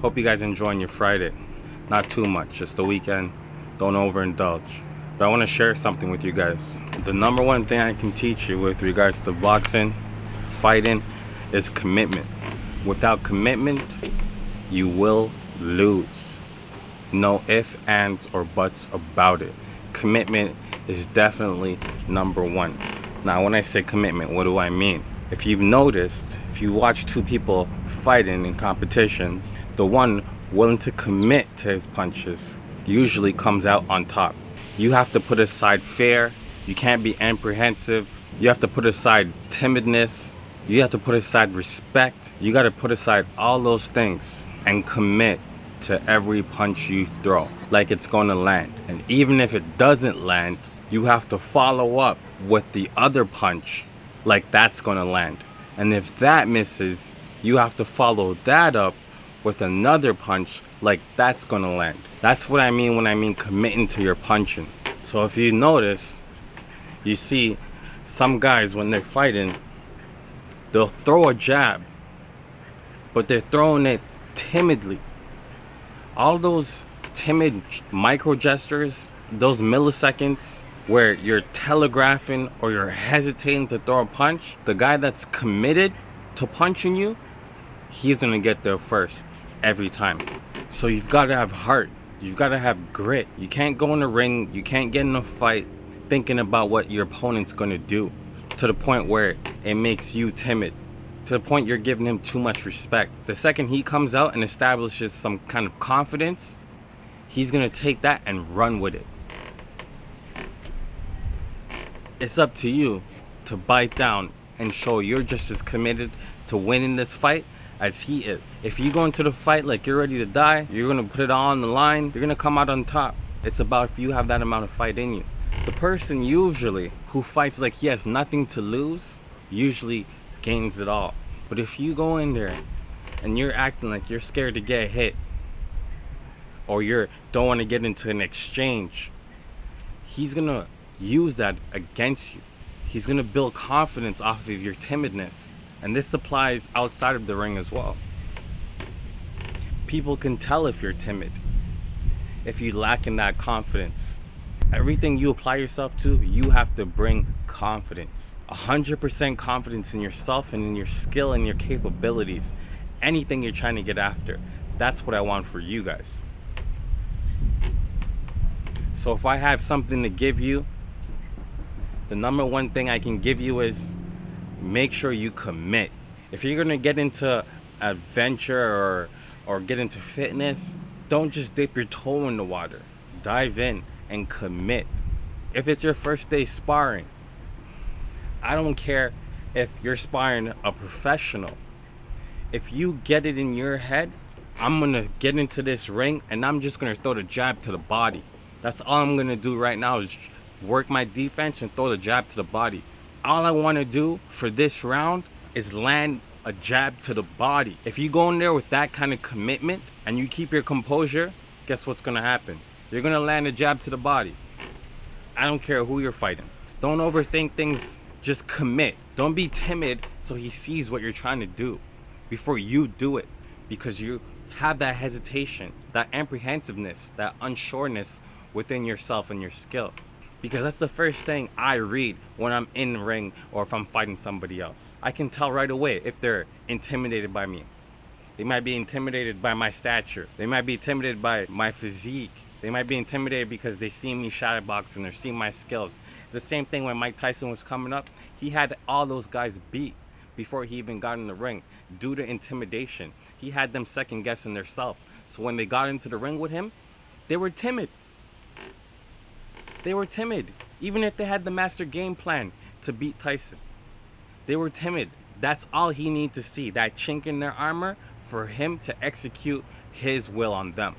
Hope you guys enjoying your Friday. Not too much, just the weekend. Don't overindulge. But I want to share something with you guys. The number one thing I can teach you with regards to boxing, fighting, is commitment. Without commitment, you will lose. No ifs, ands, or buts about it. Commitment is definitely number one. Now, when I say commitment, what do I mean? If you've noticed, if you watch two people fighting in competition, the one willing to commit to his punches usually comes out on top. You have to put aside fear. You can't be apprehensive. You have to put aside timidness. You have to put aside respect. You got to put aside all those things and commit to every punch you throw like it's going to land. And even if it doesn't land, you have to follow up with the other punch like that's going to land. And if that misses, you have to follow that up with another punch like that's going to land. That's what I mean when I mean committing to your punching. So if you notice, you see some guys when they're fighting, they'll throw a jab, but they're throwing it timidly. All those timid micro gestures, those milliseconds where you're telegraphing or you're hesitating to throw a punch, the guy that's committed to punching you, he's gonna get there first every time. So you've got to have heart. You've got to have grit. You can't go in the ring, you can't get in a fight thinking about what your opponent's gonna do to the point where it makes you timid, to the point you're giving him too much respect. The second he comes out and establishes some kind of confidence, he's gonna take that and run with it. It's up to you to bite down and show you're just as committed to winning this fight as he is. If you go into the fight like you're ready to die, you're gonna put it all on the line, you're gonna come out on top. It's about if you have that amount of fight in you. The person usually who fights like he has nothing to lose usually gains it all. But if you go in there and you're acting like you're scared to get hit, or you don't want to get into an exchange, he's gonna use that against you. He's gonna build confidence off of your timidness. And this applies outside of the ring as well. People can tell if you're timid, if you lack in that confidence. Everything you apply yourself to, you have to bring confidence. 100% confidence in yourself and in your skill and your capabilities. Anything you're trying to get after. That's what I want for you guys. So if I have something to give you, the number one thing I can give you is make sure you commit. If you're gonna get into adventure or get into fitness, don't just dip your toe in the water. Dive in and commit. If it's your first day sparring, I don't care if you're sparring a professional. If you get it in your head, I'm gonna get into this ring and I'm just gonna throw the jab to the body. That's all I'm gonna do right now is work my defense and throw the jab to the body. All I want to do for this round is land a jab to the body. If you go in there with that kind of commitment and you keep your composure, guess what's going to happen? You're going to land a jab to the body. I don't care who you're fighting. Don't overthink things. Just commit. Don't be timid so he sees what you're trying to do before you do it, because you have that hesitation, that apprehensiveness, that unsureness within yourself and your skill. Because that's the first thing I read when I'm in the ring or if I'm fighting somebody else. I can tell right away if they're intimidated by me. They might be intimidated by my stature. They might be intimidated by my physique. They might be intimidated because they see me shadowboxing or see my skills. It's the same thing when Mike Tyson was coming up. He had all those guys beat before he even got in the ring due to intimidation. He had them second guessing themselves. So when they got into the ring with him, they were timid. They were timid, even if they had the master game plan to beat Tyson. They were timid. That's all he needed to see, that chink in their armor for him to execute his will on them.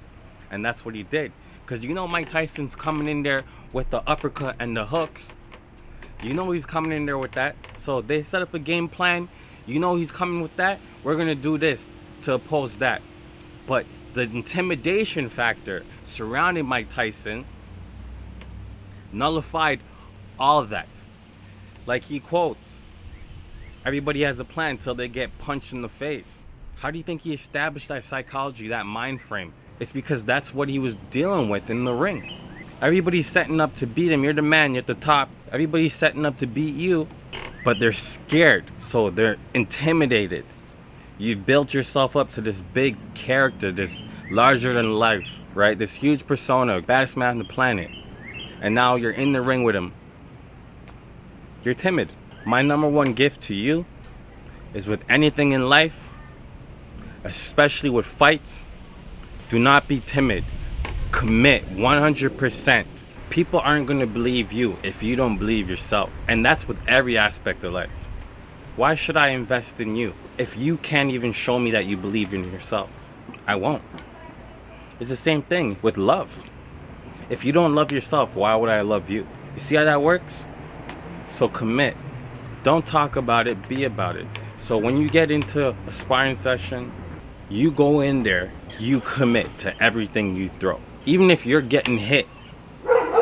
And that's what he did. Because you know Mike Tyson's coming in there with the uppercut and the hooks. You know he's coming in there with that. So they set up a game plan. You know he's coming with that. We're going to do this to oppose that. But the intimidation factor surrounding Mike Tyson nullified all of that. Like he quotes, everybody has a plan till they get punched in the face. How do you think he established that psychology, that mind frame? It's because that's what he was dealing with in the ring. Everybody's setting up to beat him. You're the man, you're at the top. Everybody's setting up to beat you, but they're scared, so they're intimidated. You built yourself up to this big character, this larger than life, right? This huge persona, baddest man on the planet. And now you're in the ring with him. You're timid. My number one gift to you is with anything in life, especially with fights, do not be timid. Commit 100%. People aren't going to believe you if you don't believe yourself. And that's with every aspect of life. Why should I invest in you if you can't even show me that you believe in yourself? I won't. It's the same thing with love. If you don't love yourself, why would I love you? You see how that works? So commit. Don't talk about it, be about it. So when you get into a sparring session, you go in there, you commit to everything you throw. Even if you're getting hit,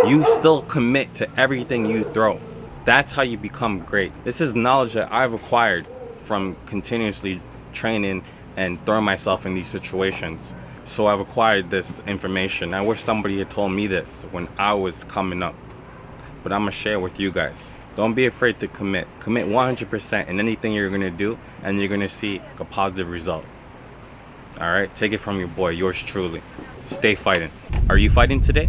you still commit to everything you throw. That's how you become great. This is knowledge that I've acquired from continuously training and throwing myself in these situations. So I've acquired this information. I wish somebody had told me this when I was coming up. But I'm gonna share it with you guys. Don't be afraid to commit. Commit 100% in anything you're gonna do, and you're gonna see a positive result. All right, take it from your boy, yours truly. Stay fighting. Are you fighting today?